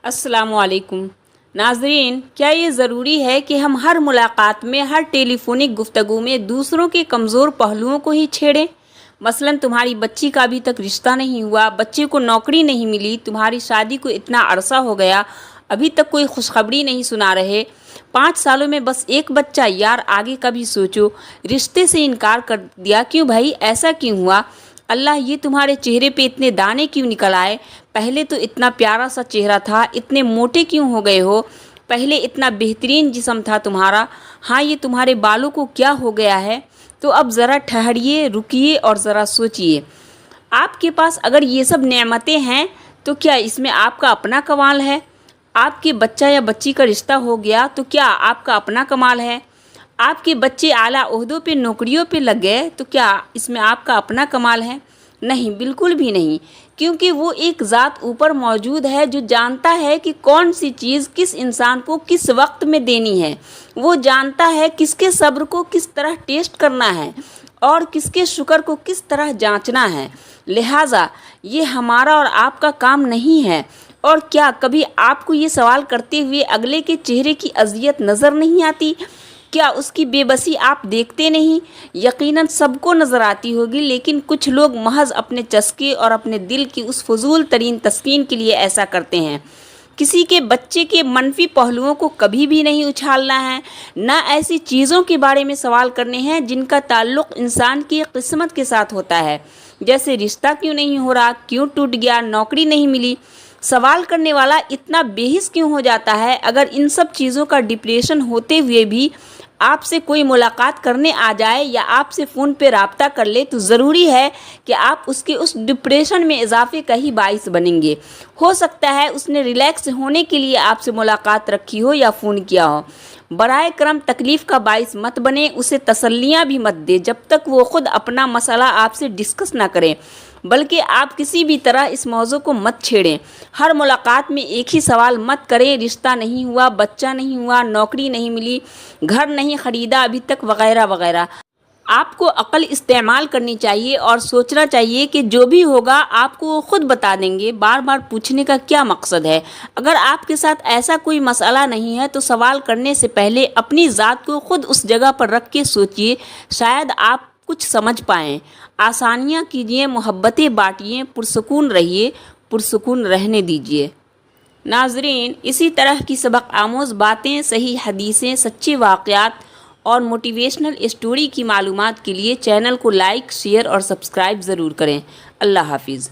अस्सलाम वालेकुम नाज़रीन, क्या ये ज़रूरी है कि हम हर मुलाकात में, हर टेलीफोनिक गुफ्तगू में दूसरों के कमज़ोर पहलुओं को ही छेड़ें? मसलन तुम्हारी बच्ची का अभी तक रिश्ता नहीं हुआ, बच्चे को नौकरी नहीं मिली, तुम्हारी शादी को इतना अरसा हो गया, अभी तक कोई खुशखबरी नहीं सुना रहे, 5 सालों में बस एक बच्चा, यार आगे का भी सोचो, रिश्ते से इनकार कर दिया, क्यों भाई ऐसा क्यों हुआ? अल्लाह ये तुम्हारे चेहरे पे इतने दाने क्यों निकल आए? पहले तो इतना प्यारा सा चेहरा था, इतने मोटे क्यों हो गए हो? पहले इतना बेहतरीन जिस्म था तुम्हारा, हाँ ये तुम्हारे बालों को क्या हो गया है? तो अब ज़रा ठहरिए, रुकिए और ज़रा सोचिए। आपके पास अगर ये सब नेमतें हैं तो क्या इसमें आपका अपना कमाल है? आपके बच्चा या बच्ची का रिश्ता हो गया तो क्या आपका अपना कमाल है? आपके बच्चे आला ओहदों पे, नौकरियों पे लग गए तो क्या इसमें आपका अपना कमाल है? नहीं, बिल्कुल भी नहीं, क्योंकि वो एक ज़ात ऊपर मौजूद है जो जानता है कि कौन सी चीज़ किस इंसान को किस वक्त में देनी है। वो जानता है किसके सब्र को किस तरह टेस्ट करना है और किसके शुक्र को किस तरह जांचना है। लिहाजा ये हमारा और आपका काम नहीं है। और क्या कभी आपको ये सवाल करते हुए अगले के चेहरे की अज़ियत नज़र नहीं आती? क्या उसकी बेबसी आप देखते नहीं? यकीनन सबको नज़र आती होगी, लेकिन कुछ लोग महज अपने चस्के और अपने दिल की उस फजूल तरीन तस्कीन के लिए ऐसा करते हैं। किसी के बच्चे के मनफी पहलुओं को कभी भी नहीं उछालना है, ना ऐसी चीज़ों के बारे में सवाल करने हैं जिनका ताल्लुक़ इंसान की किस्मत के साथ होता है, जैसे रिश्ता क्यों नहीं हो रहा, क्यों टूट गया, नौकरी नहीं मिली। सवाल करने वाला इतना बेहिस क्यों हो जाता है? अगर इन सब चीज़ों का डिप्रेशन होते हुए भी आपसे कोई मुलाकात करने आ जाए या आपसे फ़ोन पे राब्ता कर ले तो ज़रूरी है कि आप उसके उस डिप्रेशन में इजाफे का ही बाइस बनेंगे। हो सकता है उसने रिलैक्स होने के लिए आपसे मुलाकात रखी हो या फ़ोन किया हो। बराए करम तकलीफ़ का बाइस मत बने, उसे तसल्लियाँ भी मत दे जब तक वो ख़ुद अपना मसला आपसे डिस्कस ना करें, बल्कि आप किसी भी तरह इस मौजू को मत छेड़ें। हर मुलाकात में एक ही सवाल मत करें, रिश्ता नहीं हुआ, बच्चा नहीं हुआ, नौकरी नहीं मिली, घर नहीं ख़रीदा अभी तक, वगैरह वगैरह। आपको अक्ल इस्तेमाल करनी चाहिए और सोचना चाहिए कि जो भी होगा आपको वो खुद बता देंगे। बार बार पूछने का क्या मकसद है? अगर आपके साथ ऐसा कोई मसला नहीं है तो सवाल करने से पहले अपनी ज़ात को खुद उस जगह पर रख के सोचिए, शायद आप कुछ समझ पाएँ। आसानियाँ कीजिए, मोहब्बतें बाँटिए, पुरसुकून रहिए, पुरसुकून रहने दीजिए। नाज़रीन, इसी तरह की सबक आमोज़ बातें, सही हदीसें, सच्चे वाक़यात और मोटिवेशनल स्टोरी की मालूमात के लिए चैनल को लाइक, शेयर और सब्सक्राइब ज़रूर करें। अल्लाह हाफिज़।